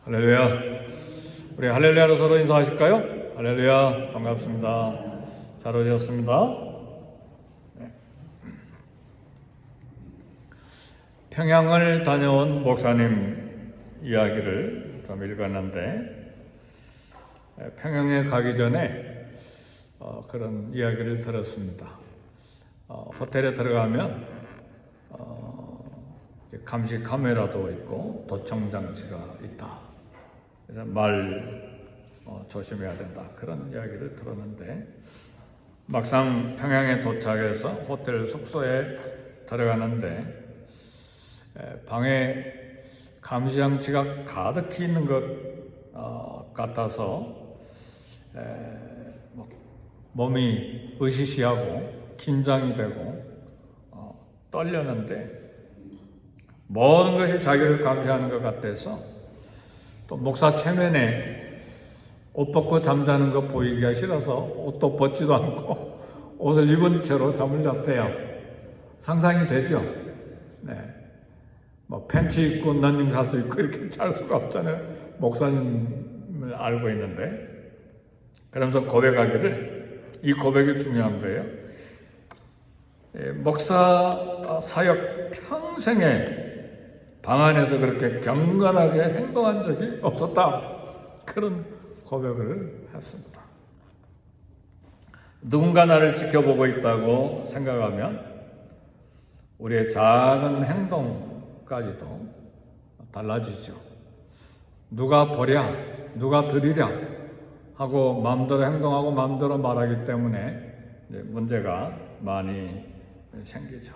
할렐루야. 우리 할렐루야로 서로 인사하실까요? 할렐루야. 반갑습니다. 잘 오셨습니다. 네. 평양을 다녀온 목사님 이야기를 좀 읽었는데, 평양에 가기 전에 그런 이야기를 들었습니다. 호텔에 들어가면 감시 카메라도 있고 도청 장치가 있다. 그래서 말 조심해야 된다. 그런 이야기를 들었는데, 막상 평양에 도착해서 호텔 숙소에 들어가는데 방에 감시 장치가 가득히 있는 것 같아서 몸이 으시시하고 긴장이 되고 떨렸는데, 모든 것이 자기를 감시하는 것 같아서 또 목사 체면에 옷 벗고 잠자는 거 보이기가 싫어서 옷도 벗지도 않고 옷을 입은 채로 잠을 잤대요. 상상이 되죠? 네. 팬츠 입고 런닝 가수 입고 이렇게 잘 수가 없잖아요. 목사님을 알고 있는데. 그러면서 고백하기를, 이 고백이 중요한 거예요. 목사 사역 평생에 방 안에서 그렇게 경건하게 행동한 적이 없었다. 그런 고백을 했습니다. 누군가 나를 지켜보고 있다고 생각하면 우리의 작은 행동까지도 달라지죠. 누가 보랴, 누가 들으랴 하고 마음대로 행동하고 마음대로 말하기 때문에 문제가 많이 생기죠.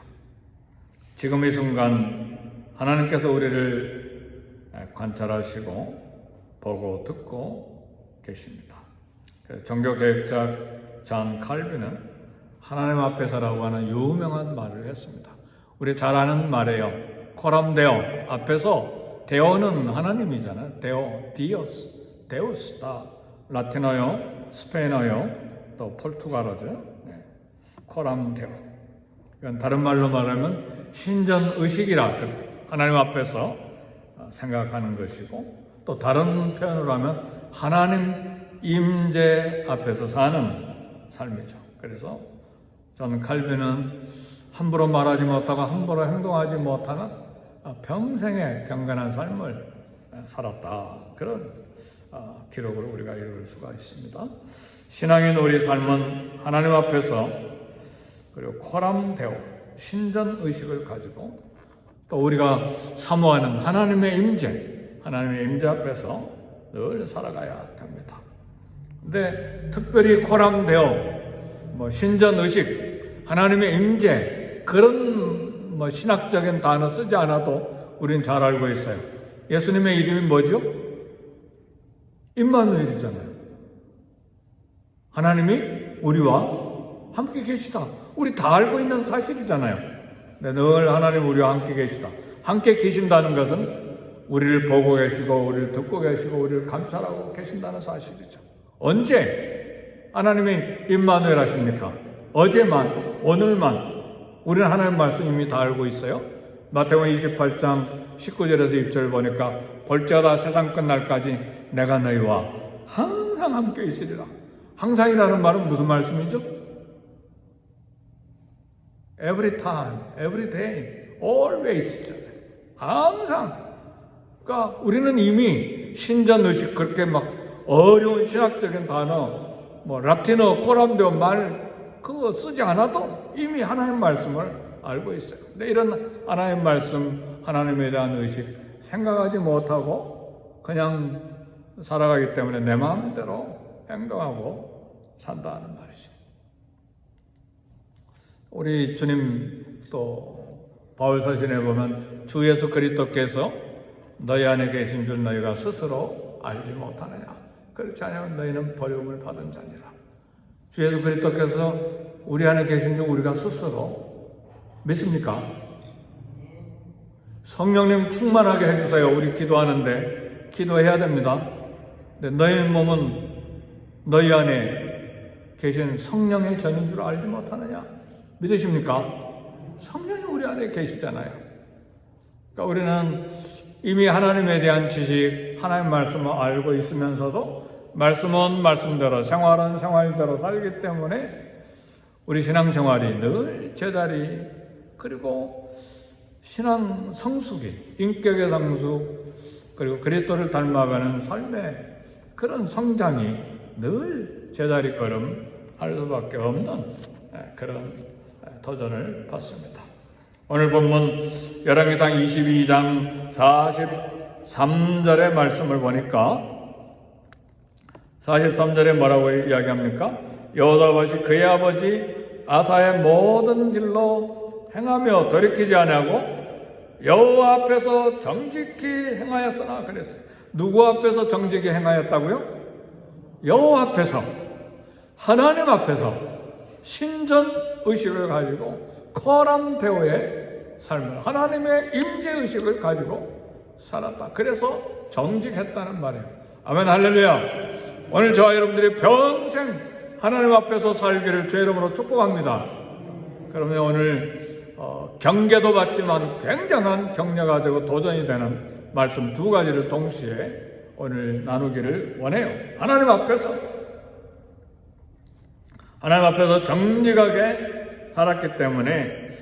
지금 이 순간 하나님께서 우리를 관찰하시고 보고 듣고 계십니다. 종교개혁자 존 칼빈은 하나님 앞에서라고 하는 유명한 말을 했습니다. 우리 잘 아는 말이에요. 코람 데오 앞에서, 데오는 하나님이잖아요. 데오, 디오스, 데우스, 다 라틴어요, 스페인어요, 또 포르투갈어죠. 코람 데오. 그러니까 다른 말로 말하면 신전의식이라 하나님 앞에서 생각하는 것이고, 또 다른 표현으로 하면 하나님 임재 앞에서 사는 삶이죠. 그래서 저는 칼빈은 함부로 말하지 못하고 함부로 행동하지 못하는 평생의 경건한 삶을 살았다. 그런 기록을 우리가 읽을 수가 있습니다. 신앙인 우리 삶은 하나님 앞에서, 그리고 코람데오, 신전의식을 가지고, 또 우리가 사모하는 하나님의 임재 앞에서 늘 살아가야 됩니다. 근데 특별히 코람데오, 신전의식, 하나님의 임재, 그런 신학적인 단어 쓰지 않아도 우리는 잘 알고 있어요. 예수님의 이름이 뭐죠? 임마누엘이잖아요. 하나님이 우리와 함께 계시다. 우리 다 알고 있는 사실이잖아요. 늘 하나님 우리와 함께 계시다. 함께 계신다는 것은 우리를 보고 계시고 우리를 듣고 계시고 우리를 감찰하고 계신다는 사실이죠. 언제 하나님이 임마누엘 하십니까? 어제만, 오늘만. 우리는 하나님 말씀 이미 다 알고 있어요. 마태복음 28장 19절에서 20절 보니까 볼지어다 세상 끝날까지 내가 너희와 항상 함께 있으리라. 항상이라는 말은 무슨 말씀이죠? Every time, every day, always. 항상. 그러니까 우리는 이미 신전의식, 그렇게 어려운 신학적인 단어, 라틴어, 코람데오 말, 그거 쓰지 않아도 이미 하나님 말씀을 알고 있어요. 근데 이런 하나님 말씀, 하나님에 대한 의식 생각하지 못하고 그냥 살아가기 때문에 내 마음대로 행동하고 산다는 말이죠. 우리 주님 또 바울 서신에 보면 주 예수 그리스도께서 너희 안에 계신 줄 너희가 스스로 알지 못하느냐. 그렇지 않으면 너희는 버림을 받은 자니라. 주 예수 그리스도께서 우리 안에 계신 줄 우리가 스스로 믿습니까? 성령님 충만하게 해주세요. 우리 기도하는데 기도해야 됩니다. 근데 너희 몸은 너희 안에 계신 성령의 전인 줄 알지 못하느냐? 믿으십니까? 성령이 우리 안에 계시잖아요. 그러니까 우리는 이미 하나님에 대한 지식, 하나님 말씀을 알고 있으면서도 말씀은 말씀대로, 생활은 생활대로 살기 때문에 우리 신앙생활이 늘 제자리, 그리고 신앙 성숙이, 인격의 성숙, 그리고 그리스도를 닮아가는 삶의 그런 성장이 늘 제자리 걸음 할 수밖에 없는 그런 도전을 받습니다. 오늘 본문 열왕기상 22장 43절의 말씀을 보니까 43절에 뭐라고 이야기합니까? 여호사밧이 그의 아버지 아사의 모든 길로 행하며 돌이키지 아니하고 여호와 앞에서 정직히 행하였으나 그랬어요. 누구 앞에서 정직히 행하였다고요? 여호와 앞에서, 하나님 앞에서 신전 의식을 가지고 코람 대오의 삶을, 하나님의 임재 의식을 가지고 살았다. 그래서 정직했다는 말이에요. 아멘, 할렐루야. 오늘 저와 여러분들이 평생 하나님 앞에서 살기를 주의 이름으로 축복합니다. 그러면 오늘 경계도 받지만 굉장한 격려가 되고 도전이 되는 말씀 두 가지를 동시에 오늘 나누기를 원해요. 하나님 앞에서 정직하게 살았기 때문에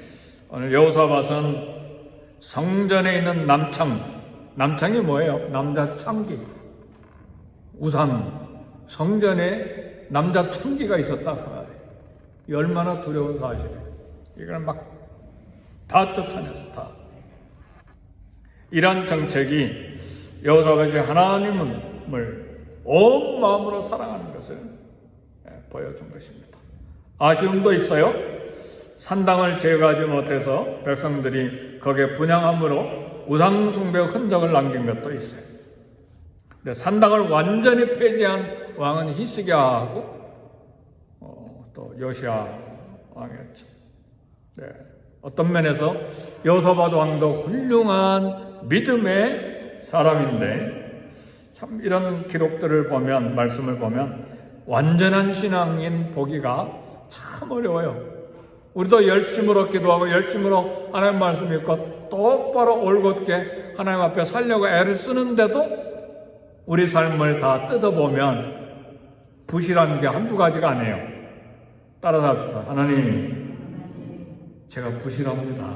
오늘 여호사밧은 성전에 있는 남창이 뭐예요? 남자 창기. 우상, 성전에 남자 창기가 있었다 그 말이에요. 얼마나 두려운 사실이에요. 이걸 막 다 쫓아냈어, 다. 이런 정책이 여호사밧이 하나님을 온 마음으로 사랑하는 것을 보여준 것입니다. 아쉬움도 있어요. 산당을 제거하지 못해서 백성들이 거기에 분향함으로 우상숭배 흔적을 남긴 것도 있어요. 근데 산당을 완전히 폐지한 왕은 히스기야하고 또 요시야 왕이었죠. 네. 어떤 면에서 여호사밧 왕도 훌륭한 믿음의 사람인데 참 이런 기록들을 보면, 말씀을 보면 완전한 신앙인 보기가 참 어려워요. 우리도 열심으로 기도하고 열심으로 하나님 말씀 읽고 똑바로 올곧게 하나님 앞에 살려고 애를 쓰는데도 우리 삶을 다 뜯어보면 부실한 게 한두 가지가 아니에요. 따라서 합시다. 하나님, 제가 부실합니다.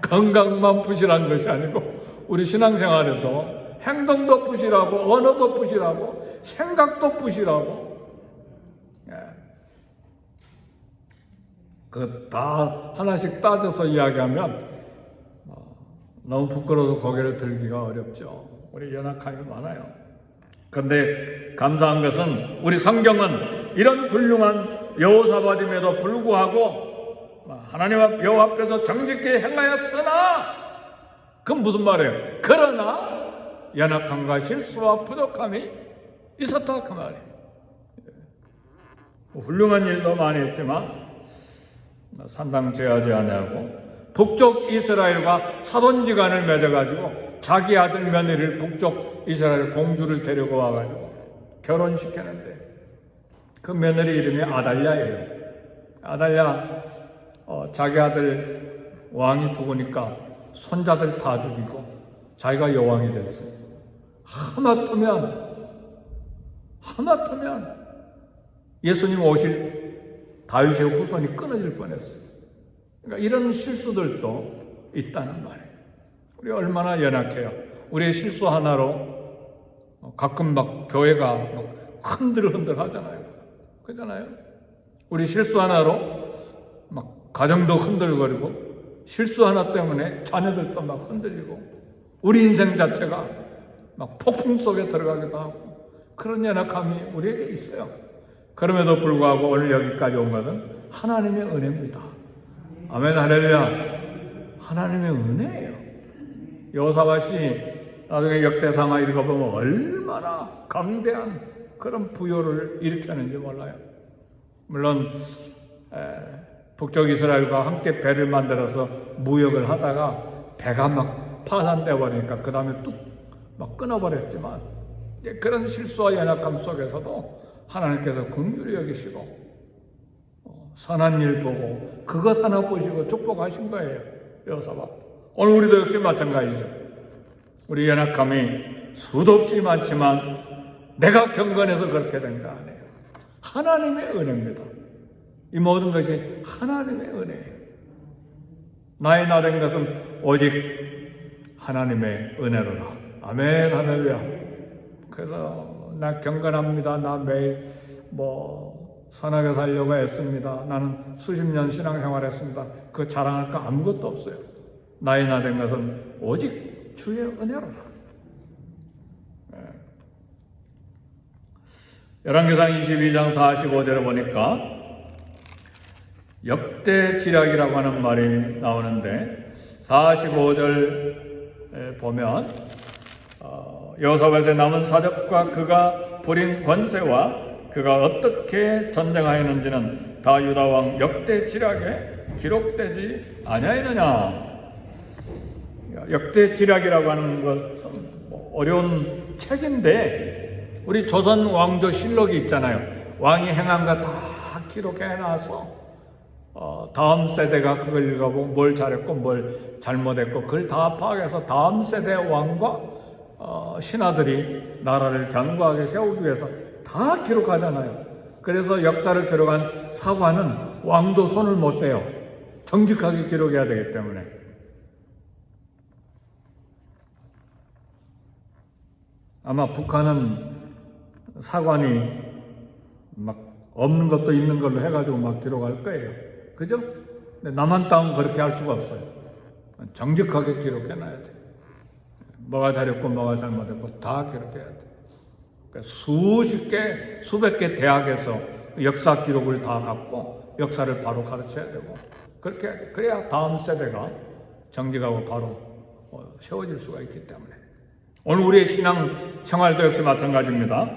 건강만 부실한 것이 아니고 우리 신앙생활에도 행동도 부실하고 언어도 부실하고 생각도 부실하고 그 다 하나씩 따져서 이야기하면 너무 부끄러워서 고개를 들기가 어렵죠. 우리 연약함이 많아요. 그런데 감사한 것은 우리 성경은 이런 훌륭한 여호사밧임에도 불구하고 하나님 여호와 앞에서 정직히 행하였으나, 그건 무슨 말이에요? 그러나 연약함과 실수와 부족함이 있었다 그 말이에요. 훌륭한 일도 많이 했지만 산당 제하지 아니하고 북쪽 이스라엘과 사돈지간을 맺어가지고 자기 아들 며느리를 북쪽 이스라엘 공주를 데리고 와가지고 결혼시켰는데 그 며느리 이름이 아달랴예요. 아달랴 자기 아들 왕이 죽으니까 손자들 다 죽이고 자기가 여왕이 됐어요. 하마터면 예수님 오실 다윗의 후손이 끊어질 뻔했어요. 그러니까 이런 실수들도 있다는 말이에요. 우리 얼마나 연약해요. 우리의 실수 하나로 가끔 막 교회가 막 흔들흔들 하잖아요. 그렇잖아요. 우리 실수 하나로 막 가정도 흔들거리고 실수 하나 때문에 자녀들도 막 흔들리고 우리 인생 자체가 막 폭풍 속에 들어가기도 하고 그런 연약함이 우리에게 있어요. 그럼에도 불구하고 오늘 여기까지 온 것은 하나님의 은혜입니다. 아멘, 할렐루야. 하나님의 은혜예요. 여호사밧이 나중에 역대상하 읽어보면 얼마나 강대한 그런 부요를 일으켰는지 몰라요. 물론 북쪽 이스라엘과 함께 배를 만들어서 무역을 하다가 배가 막 파산돼 버리니까 그 다음에 뚝 막 끊어버렸지만 그런 실수와 연약함 속에서도 하나님께서 긍휼히 여기시고 선한 일 보고 그것 하나 보시고 축복하신 거예요. 여호사밧. 오늘 우리도 역시 마찬가지죠. 우리 연약함이 수도 없이 많지만 내가 경건해서 그렇게 된 거 아니에요. 하나님의 은혜입니다. 이 모든 것이 하나님의 은혜예요. 나의 나 된 것은 오직 하나님의 은혜로라. 아멘, 할렐루야. 그래서 나 경건합니다. 나 매일 선하게 살려고 했습니다. 나는 수십 년 신앙생활했습니다. 그 자랑할 거 아무것도 없어요. 나의 나 된 것은 오직 주의 은혜로라. 열왕기상 22장 45절에 보니까 역대지략이라고 하는 말이 나오는데 45절 보면 여호사밧의 남은 사적과 그가 부린 권세와 그가 어떻게 전쟁하였는지는 다 유다왕 역대지략에 기록되지 아니하였느냐. 역대지략이라고 하는 것은 어려운 책인데 우리 조선 왕조 실록이 있잖아요. 왕이 행한 거 다 기록해놔서 다음 세대가 그걸 읽어보고 뭘 잘했고 뭘 잘못했고 그걸 다 파악해서 다음 세대 왕과 신하들이 나라를 견고하게 세우기 위해서 다 기록하잖아요. 그래서 역사를 기록한 사관은 왕도 손을 못 대요. 정직하게 기록해야 되기 때문에. 아마 북한은 사관이 막 없는 것도 있는 걸로 해가지고 막 기록할 거예요. 그죠? 근데 남한 땅은 그렇게 할 수가 없어요. 정직하게 기록해놔야 돼. 뭐가 잘했고 뭐가 잘못했고 다 기록해야 돼. 그러니까 수십 개, 수백 개 대학에서 역사 기록을 다 갖고 역사를 바로 가르쳐야 되고 그렇게 해야 돼. 그래야 다음 세대가 정직하고 바로 세워질 수가 있기 때문에. 오늘 우리의 신앙 생활도 역시 마찬가지입니다.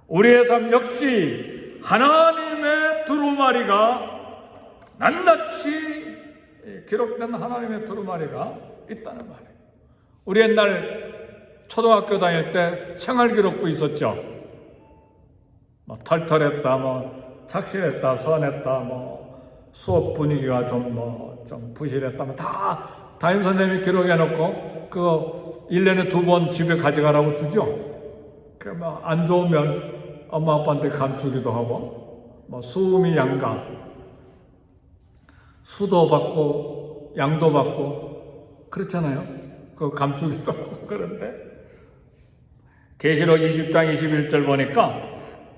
우리의 삶 역시 하나님의 두루마리가 낱낱이 기록된 하나님의 두루마리가 있다는 말이에요. 우리 옛날 초등학교 다닐 때 생활기록부 있었죠. 털털했다, 착실했다, 선했다, 수업 분위기가 좀 부실했다, 다 담임선생님이 기록해놓고 그거 1년에 2번 집에 가져가라고 주죠. 안 좋으면 엄마 아빠한테 감추기도 하고 수음이 양가 수도 받고 양도 받고 그렇잖아요. 그거 감추기도 하고. 그런데 계시록 20장 21절 보니까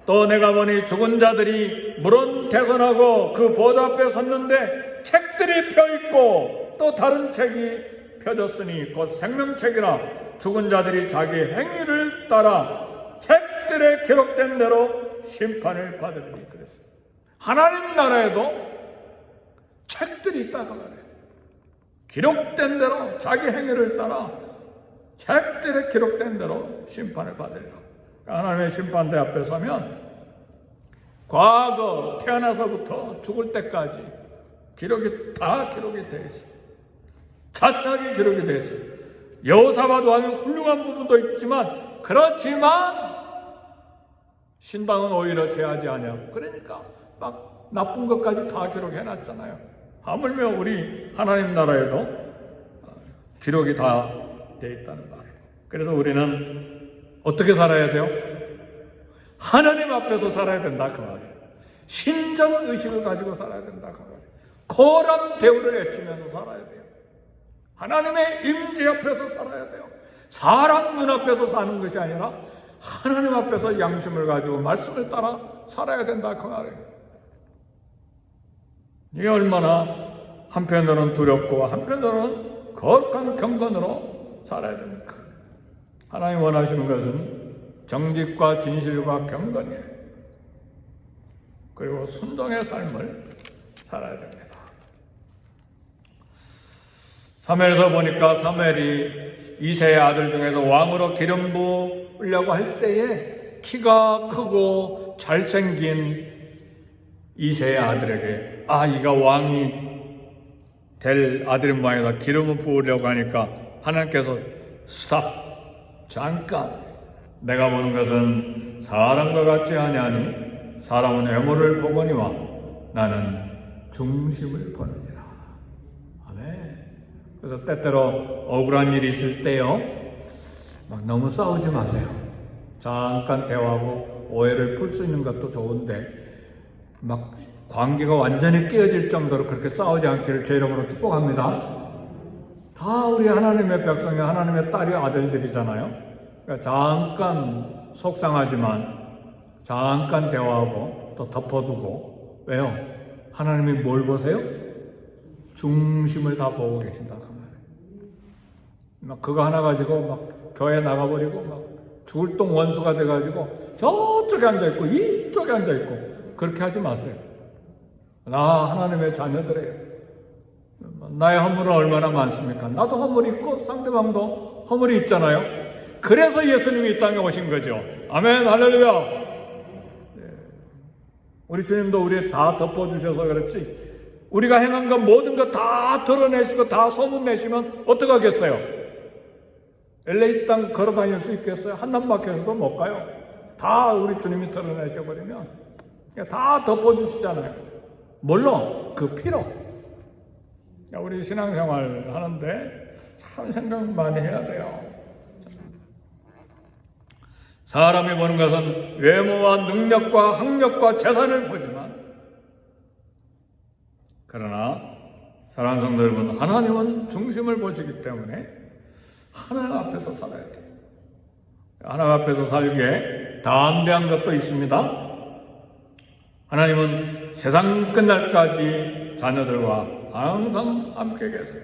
또 내가 보니 죽은 자들이 물은 개선하고 그 보좌 앞에 섰는데 책들이 펴있고 또 다른 책이 펴졌으니 곧 생명책이라 죽은 자들이 자기 행위를 따라 책들에 기록된 대로 심판을 받으리니 그랬어요. 하나님 나라에도 책들이 있다고 말해요. 기록된 대로 자기 행위를 따라 책들에 기록된 대로 심판을 받으리라. 하나님의 심판대 앞에 서면 과거 태어나서부터 죽을 때까지 기록이 다 기록이 되어 있어요. 자세하게 기록이 되어 있어요. 여호사밧 왕의 훌륭한 부분도 있지만 그렇지만 신방은 오히려 제하지 아니하고 그러니까 막 나쁜 것까지 다 기록해놨잖아요. 하물며 우리 하나님 나라에도 기록이 다 되어 있다는 말이에요. 그래서 우리는 어떻게 살아야 돼요? 하나님 앞에서 살아야 된다 그 말이에요. 신전 의식을 가지고 살아야 된다 그 말이에요. 고람 대우를 외치면서 살아야 돼요. 하나님의 임재 앞에서 살아야 돼요. 사람 눈앞에서 사는 것이 아니라 하나님 앞에서 양심을 가지고 말씀을 따라 살아야 된다 그 말이에요. 이게 얼마나 한편으로는 두렵고 한편으로는 거룩한 경건으로 살아야 됩니까? 하나님 원하시는 것은 정직과 진실과 경건이에요. 그리고 순종의 삶을 살아야 됩니다. 사무엘서 보니까 사무엘이 이새의 아들 중에서 왕으로 기름 부으려고 할 때에 키가 크고 잘생긴 이새의 아들에게 이가 왕이 될 아들인 모양이다. 기름을 부으려고 하니까 하나님께서 스탑! 잠깐! 내가 보는 것은 사람과 같지 아니하니 사람은 외모를 보거니와 나는 중심을 보느니라. 아멘. 그래서 때때로 억울한 일이 있을 때요, 막 너무 싸우지 마세요. 잠깐 대화하고 오해를 풀 수 있는 것도 좋은데 막 관계가 완전히 깨어질 정도로 그렇게 싸우지 않기를 제 이름으로 축복합니다. 다 우리 하나님의 백성이 하나님의 딸이 아들들이잖아요. 그러니까 잠깐 속상하지만 잠깐 대화하고 또 덮어두고. 왜요? 하나님이 뭘 보세요? 중심을 다 보고 계신다 그 말이에요. 막 그거 하나 가지고 막 교회 나가버리고 막 죽을 똥 원수가 돼가지고 저쪽에 앉아있고 이쪽에 앉아있고 그렇게 하지 마세요. 나 하나님의 자녀들이에요. 나의 허물은 얼마나 많습니까? 나도 허물이 있고 상대방도 허물이 있잖아요. 그래서 예수님이 이 땅에 오신 거죠. 아멘, 할렐루야. 우리 주님도 우리 다 덮어주셔서 그렇지, 우리가 행한 것 모든 것 다 드러내시고 다 소문내시면 어떡하겠어요? LA 땅 걸어다닐 수 있겠어요? 한남마켓에도 못 가요. 다 우리 주님이 드러내셔버리면 다 덮어주시잖아요. 물론 그 피로. 우리 신앙생활 하는데 참 생각 많이 해야 돼요. 사람이 보는 것은 외모와 능력과 학력과 재산을 보지만, 그러나 사랑하는 성도 여러분, 하나님은 중심을 보시기 때문에 하나님 앞에서 살아야 돼요. 하나님 앞에서 살기에 담대한 것도 있습니다. 하나님은 세상 끝날까지 자녀들과 항상 함께 계세요.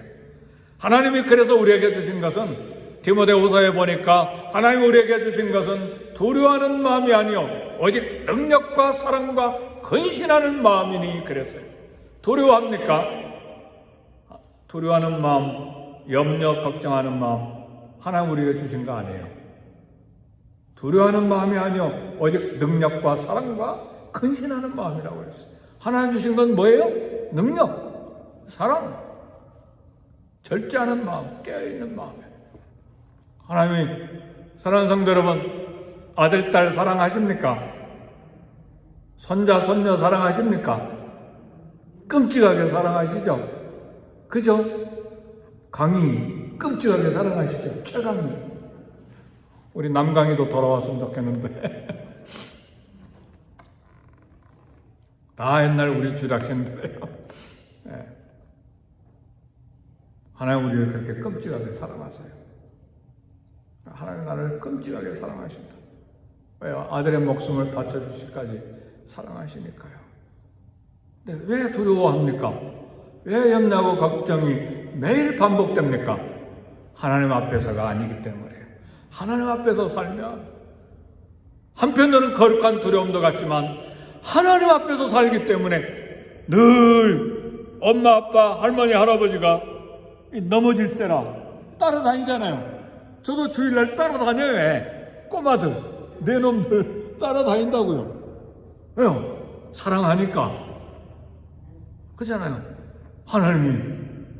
하나님이 그래서 우리에게 주신 것은, 디모데후서에 보니까 하나님이 우리에게 주신 것은 두려워하는 마음이 아니요 오직 능력과 사랑과 근신하는 마음이니 그랬어요. 두려워합니까? 두려워하는 마음, 염려, 걱정하는 마음, 하나님 우리에게 주신 거 아니에요. 두려워하는 마음이 아니요 오직 능력과 사랑과 근신하는 마음이라고 그랬어요. 하나님 주신 건 뭐예요? 능력, 사랑, 절제하는 마음, 깨어있는 마음이에요. 하나님이, 사랑하는 성도 여러분, 아들, 딸 사랑하십니까? 손자, 손녀 사랑하십니까? 끔찍하게 사랑하시죠? 그죠? 강희, 끔찍하게 사랑하시죠? 최강희. 우리 남강희도 돌아왔으면 좋겠는데. 다 옛날 우리 주락생들이에요. 네. 하나님 우리를 그렇게 끔찍하게 사랑하세요. 하나님 나를 끔찍하게 사랑하신다. 왜요? 아들의 목숨을 바쳐주실까지 사랑하시니까요. 근데 왜 두려워합니까? 왜 염려하고 걱정이 매일 반복됩니까? 하나님 앞에서가 아니기 때문이에요. 하나님 앞에서 살면 한편으로는 거룩한 두려움도 같지만 하나님 앞에서 살기 때문에 늘 엄마, 아빠, 할머니, 할아버지가 넘어질세라 따라다니잖아요. 저도 주일날 따라다녀요. 왜? 꼬마들, 내 놈들 따라다닌다고요. 왜요? 사랑하니까. 그렇잖아요. 하나님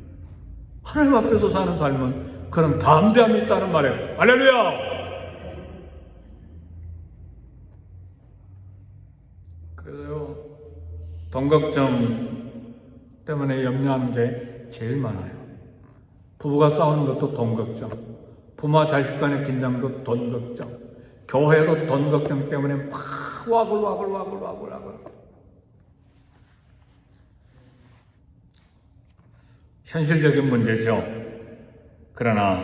앞에서 사는 삶은 그런 담대함이 있다는 말이에요. 할렐루야! 그래서요, 돈 걱정 때문에 염려하는 게 제일 많아요. 부부가 싸우는 것도 돈 걱정, 부모와 자식 간의 긴장도 돈 걱정, 교회도 돈 걱정 때문에 막 와글와글. 현실적인 문제죠. 그러나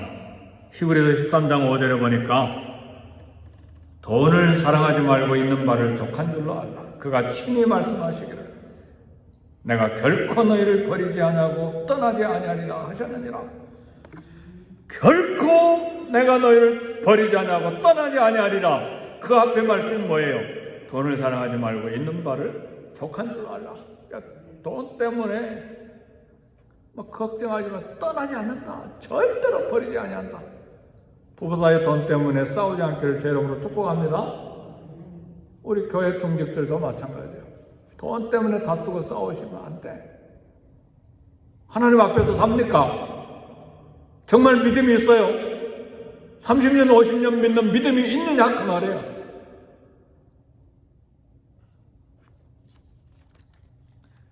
히브리서 13장 5절에 보니까 돈을 사랑하지 말고 있는 바를 족한 줄로 알라. 그가 친히 말씀하시기를 내가 결코 너희를 버리지 아니하고 떠나지 아니하리라 하셨느니라. 결코 내가 너희를 버리지 아니하고 떠나지 아니하리라. 그 앞에 말씀이 뭐예요? 돈을 사랑하지 말고 있는 바를 족한 줄로 알라. 그러니까 돈 때문에 걱정하지만 떠나지 않는다. 절대로 버리지 아니한다. 부부 사이 돈 때문에 싸우지 않기를 제 이름으로 축복합니다. 우리 교회 중직들도 마찬가지예요. 돈 때문에 다투고 싸우시면 안 돼. 하나님 앞에서 삽니까? 정말 믿음이 있어요? 30년, 50년 믿는 믿음이 있느냐 그 말이에요.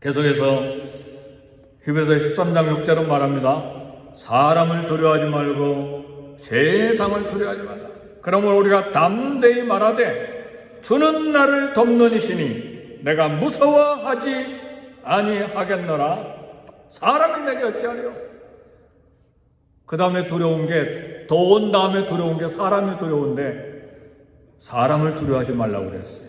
계속해서 히브리서 13장 6절은 말합니다. 사람을 두려워하지 말고 세상을 두려워하지 말라. 그러므로 우리가 담대히 말하되 주는 나를 돕는 이시니 내가 무서워하지 아니하겠노라. 사람이 내게 어찌하리요? 그 다음에 두려운 게, 돈 다음에 두려운 게 사람이 두려운데 사람을 두려워하지 말라고 그랬어요.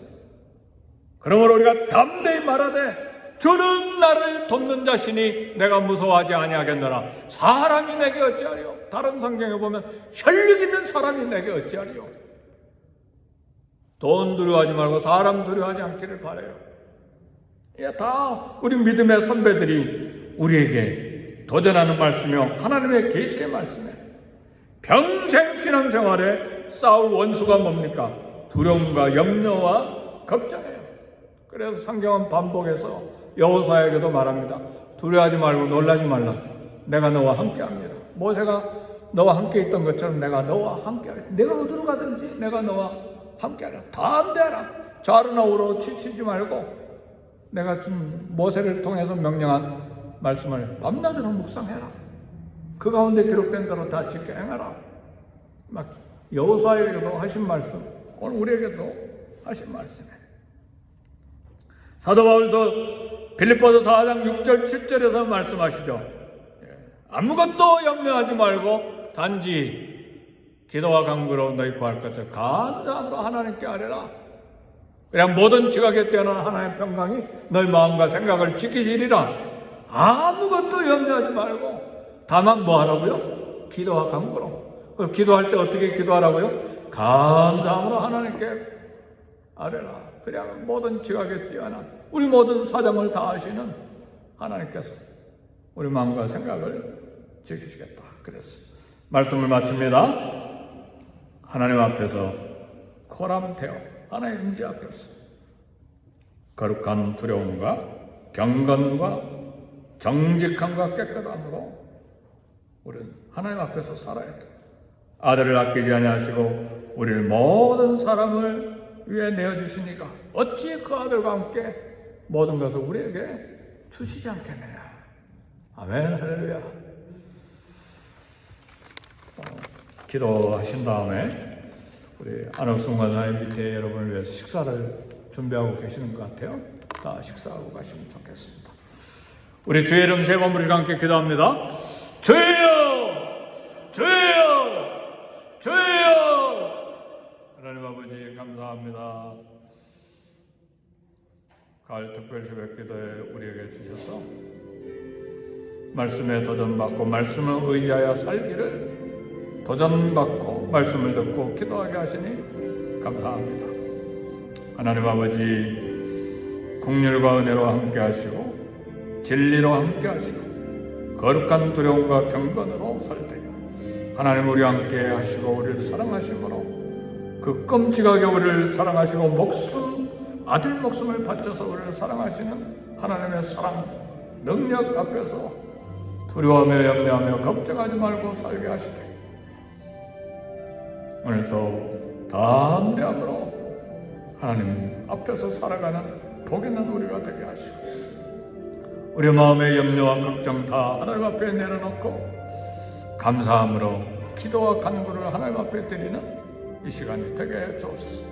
그러므로 우리가 담대히 말하되 주는 나를 돕는 자시니 내가 무서워하지 아니하겠노라. 사람이 내게 어찌하리요? 다른 성경에 보면 혈육 있는 사람이 내게 어찌하리요? 돈 두려워하지 말고 사람 두려워하지 않기를 바라요. 이게 다 우리 믿음의 선배들이 우리에게 도전하는 말씀이요, 하나님의 계시의 말씀이에요. 평생 신앙생활에 싸울 원수가 뭡니까? 두려움과 염려와 걱정이에요. 그래서 성경은 반복해서 여호수아에게도 말합니다. 두려워하지 말고 놀라지 말라. 내가 너와 함께합니다. 모세가 너와 함께 있던 것처럼 내가 너와 함께하겠다. 내가 어디로 가든지 내가 너와 함께하라. 담대하라. 좌로나 우로 치치지 말고 내가 지금 모세를 통해서 명령한 말씀을 밤낮으로 묵상해라. 그 가운데 기록된 대로 다 지켜 행하라. 막 여호수아에게도 하신 말씀, 오늘 우리에게도 하신 말씀이에요. 사도 바울도 빌립보서 4장 6절 7절에서 말씀하시죠. 아무것도 염려하지 말고 단지 기도와 간구로 너희 구할 것을 간절함으로 하나님께 아뢰라. 그냥 모든 지각에 뛰어난 하나님의 평강이 너희 마음과 생각을 지키시리라. 아무것도 염려하지 말고 다만 뭐 하라고요? 기도와 간구로. 그럼 기도할 때 어떻게 기도하라고요? 감사함으로 하나님께 아뢰라. 그냥 모든 지각에 뛰어난 우리 모든 사정을 다 아시는 하나님께서 우리 마음과 생각을 지키시겠다. 그래서 말씀을 마칩니다. 하나님 앞에서 코람되어 하나님의 임재 앞에서 거룩한 두려움과 경건과 정직함과 깨끗함으로 우리는 하나님 앞에서 살아야 돼. 아들을 아끼지 아니하시고 우리를 모든 사람을 위해 내어주시니까 어찌 그 아들과 함께 모든 것을 우리에게 주시지 않겠느냐. 아멘. 할렐루야. 기도하신 다음에 우리 안옥순 권사님 밑에 여러분을 위해서 식사를 준비하고 계시는 것 같아요. 다 식사하고 가시면 좋겠습니다. 우리 주의 이름 세 번 우리가 함께 기도합니다. 주여! 주여! 주여! 하나님 아버지 감사합니다. 가을 특별 새벽 기도에 우리에게 주셔서 말씀에 도전받고 말씀을 의지하여 살기를 도전받고 말씀을 듣고 기도하게 하시니 감사합니다. 하나님 아버지 긍휼과 은혜로 함께 하시고 진리로 함께 하시고 거룩한 두려움과 경건으로 살 때 하나님 우리와 함께 하시고 우리를 사랑하심으로 그 끔찍하게 우리를 사랑하시고 아들 목숨을 바쳐서 우리를 사랑하시는 하나님의 사랑 능력 앞에서 두려워하며 염려하며 걱정하지 말고 살게 하시되 오늘도 담대함으로 하나님 앞에서 살아가는 복 있는 우리가 되게 하시고 우리 마음의 염려와 걱정 다 하나님 앞에 내려놓고 감사함으로 기도와 간구를 하나님 앞에 드리는 이 시간이 되게 해 주옵소서.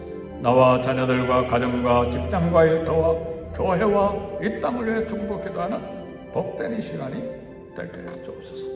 나와 자녀들과 가정과 직장과 일터와 교회와 이 땅을 위해 중보 기도하는 복된 이 시간이 되게 해 주옵소서.